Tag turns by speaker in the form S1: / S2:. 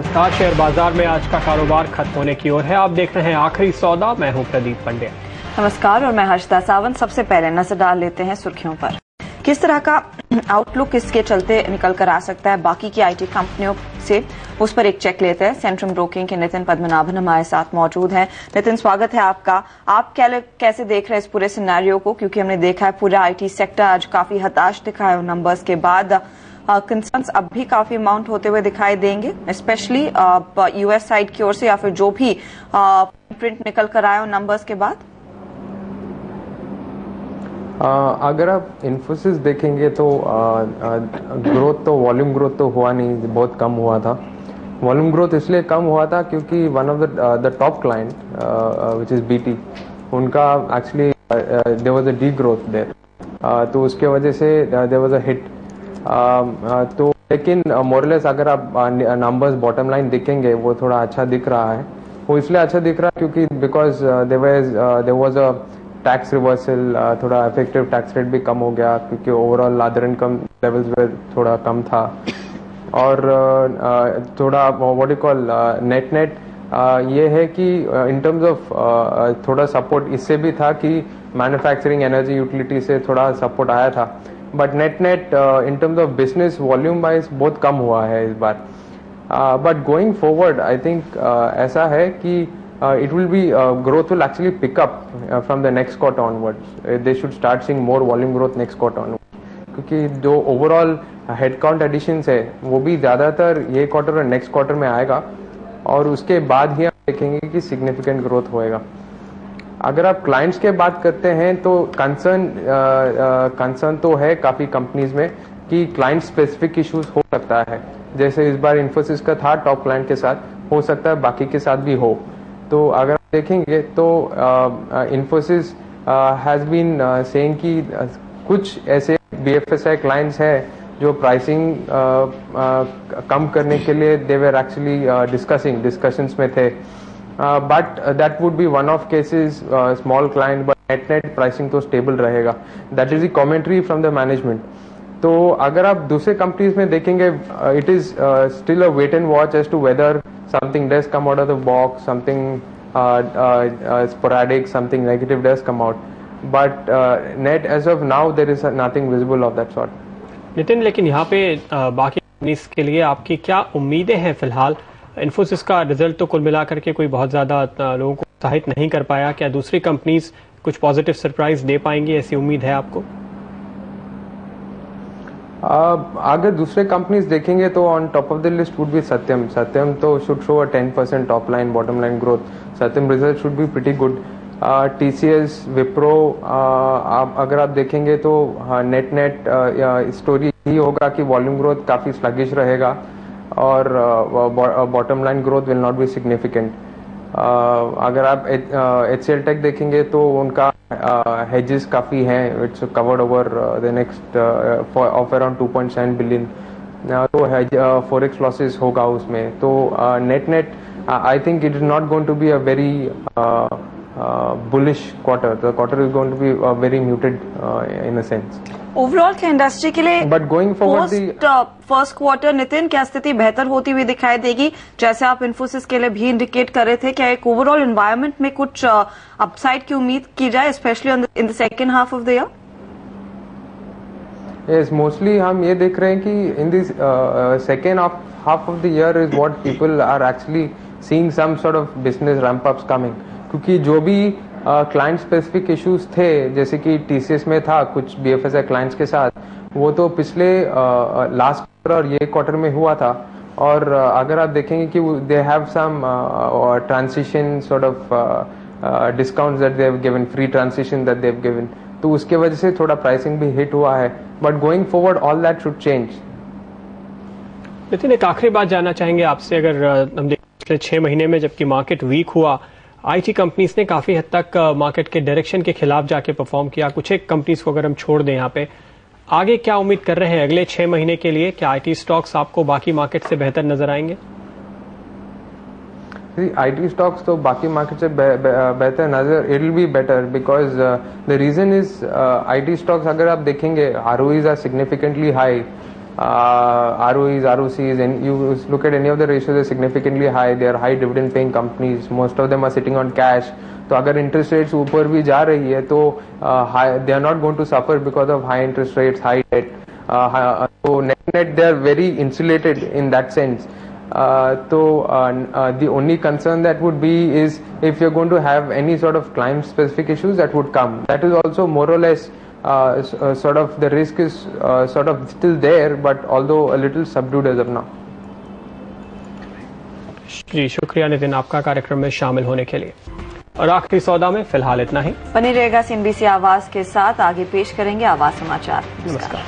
S1: नमस्कार। शेयर बाजार में आज का कारोबार खत्म होने की ओर है। आप देख रहे हैं आखिरी सौदा। मैं हूं प्रदीप पंड्या।
S2: नमस्कार और मैं हर्षदा सावंत। सबसे पहले नजर डाल लेते हैं सुर्खियों पर। किस तरह का आउटलुक इसके चलते निकल कर आ सकता है बाकी की आईटी कंपनियों से, उस पर एक चेक लेते हैं। सेंट्रम ब्रोकिंग के नितिन पद्मनाभन हमारे साथ मौजूद हैं। नितिन, स्वागत है आपका। आप कैसे देख रहे हैं इस पूरे सिनेरियो को, क्योंकि हमने देखा है पूरा आईटी सेक्टर आज काफी हताश दिखा है नंबर्स के बाद। कंसर्न्स अब भी काफी माउंट होते हुए दिखाई देंगे, स्पेशली यूएस साइड की ओर से, या फिर जो भी प्रिंट निकल कर आए नंबर्स के बाद।
S3: अगर आप इन्फोसिस देखेंगे तो ग्रोथ तो वॉल्यूम ग्रोथ तो हुआ नहीं, बहुत कम हुआ था। वॉल्यूम ग्रोथ इसलिए कम हुआ था क्योंकि one of the top client which is BT, उनका actually there was a degrowth there, तो उसके वजह से देयर वाज अ हिट। तो लेकिन मोरलेस अगर आप नंबर्स बॉटम लाइन देखेंगे वो थोड़ा अच्छा दिख रहा है। वो इसलिए अच्छा दिख रहा है क्योंकि because there was a tax reversal, थोड़ा इफेक्टिव टैक्स रेट भी कम हो गया क्योंकि ओवरऑल अदर इनकम लेवल्स में थोड़ा कम था। और थोड़ा व्हाट यू कॉल नेट ये है कि इन टर्म्स ऑफ थोड़ा सपोर्ट इससे भी था कि मैन्युफैक्चरिंग एनर्जी यूटिलिटी से थोड़ा सपोर्ट आया था, but net in terms of business volume wise बहुत कम हुआ है इस बार। But going forward I think ऐसा है कि it will be growth will actually pick up from the next quarter onwards. They should start seeing more volume growth next quarter onwards, क्योंकि जो ओवरऑल हेडकाउंट एडिशंस है वो भी ज़्यादातर ये क्वार्टर और नेक्स्ट क्वार्टर में आएगा, और उसके बाद ही हम देखेंगे कि सिग्निफिकेंट ग्रोथ होएगा। अगर आप क्लाइंट्स के बात करते हैं तो कंसर्न तो है काफ़ी कंपनीज में कि क्लाइंट स्पेसिफिक इश्यूज हो सकता है, जैसे इस बार इन्फोसिस का था टॉप क्लाइंट के साथ, हो सकता है बाकी के साथ भी हो। तो अगर आप देखेंगे तो इन्फोसिस हैज बीन सेइंग कि कुछ ऐसे बीएफएसआई क्लाइंट्स हैं जो प्राइसिंग कम करने के लिए दे वर एक्चुअली डिस्कशंस में थे, but that would be one of cases, small client, but net pricing तो स्टेबल रहेगा। That is the commentary from the management. तो अगर आप दूसरे कंपनीज में देखेंगे, it is still a wait and watch as to whether something does come out of the box, something sporadic, something negative does come out, but net as of now there is nothing visible of that sort.
S1: Nitin, लेकिन यहाँ पे बाकी companies के लिए आपकी क्या उम्मीदें हैं फिलहाल? इन्फोसिस का रिजल्ट तो कुल मिलाकर के कोई बहुत ज्यादा लोगों को उत्साहित नहीं कर पाया। क्या दूसरी कंपनीज कुछ पॉजिटिव सरप्राइज दे पाएंगी, ऐसी उम्मीद है आपको?
S3: अगर दूसरे कंपनीज देखेंगे तो on top of the list would be Satyam तो should show a 10% top line bottom line growth. Satyam result should be pretty good. TCS, Wipro, अगर आप देखेंगे तो नेट स्टोरी ही होगा कि वॉल्यूम ग्रोथ काफ़ी स्लगिश रहेगा और bottom line growth will not be significant. अगर आप HCL टेक देखेंगे तो उनका हेजेस काफ़ी हैं, it's covered over the next of around 2.7 billion, तो फॉरेक्स लॉसेस होगा उसमें। तो net I think it is not going to be a very bullish quarter. The quarter is going to be very muted in a sense
S2: overall के industry के लिए।
S3: But going forward
S2: first quarter, Nitin, क्या स्थिति बेहतर होती हुई दिखाई देगी? जैसे आप इन्फोसिस के लिए भी इंडिकेट कर रहे थे, क्या एक ओवरऑल एनवायरनमेंट में कुछ अपसाइड की उम्मीद की जाए, specially in the second half of the year?
S3: Yes, mostly हम ये देख रहे हैं कि in this second half of the year is what people are actually seeing some sort of business ramp ups coming, क्योंकि जो भी क्लाइंट स्पेसिफिक इश्यूज थे, जैसे कि टीसीएस में था कुछ बीएफएसआई क्लाइंट्स के साथ, वो तो पिछले लास्ट क्वार्टर और ये क्वार्टर में हुआ था। और अगर आप देखेंगे कि they have some transition sort of discounts that they have given, free transition that they have given, तो उसके वजह से थोड़ा प्राइसिंग भी हिट हुआ है, but going forward all that should change.
S1: Nitin, एक आखिरी बात जानना चाहेंगे आपसे। अगर हम देखें पिछले 6 महीने में जबकि मार्केट वीक हुआ, आईटी कंपनीज ने काफी हद तक मार्केट के डायरेक्शन के खिलाफ जाके परफॉर्म किया। कुछ एक कंपनीज को अगर हम छोड़ दें, यहाँ पे आगे क्या उम्मीद कर रहे हैं अगले 6 महीने के लिए? क्या आईटी स्टॉक्स आपको बाकी मार्केट से बेहतर नजर आएंगे?
S3: आईटी स्टॉक्स तो बाकी मार्केट से बेहतर नजर, it will be better because the reason is IT stocks अगर आप देखेंगे ROEs are significantly high, ROEs, ROCs, and you look at any of the ratios, they're significantly high. They are high dividend paying companies. Most of them are sitting on cash. तो अगर interest rates ऊपर भी जा रही है तो they are not going to suffer because of high interest rates, high debt. तो net they are very insulated in that sense. The only concern that would be is if you're going to have any sort of climate specific issues that would come. That is also more or less sort of the risk is sort of still there, but although a little subdued as of now.
S1: जी शुक्रिया नितिन आपका कार्यक्रम में शामिल होने के लिए. और आखिरी सौदा में फिलहाल इतना ही.
S2: बनी रहेगा CNBC आवाज के साथ. आगे पेश करेंगे आवाज समाचार.
S1: नमस्कार.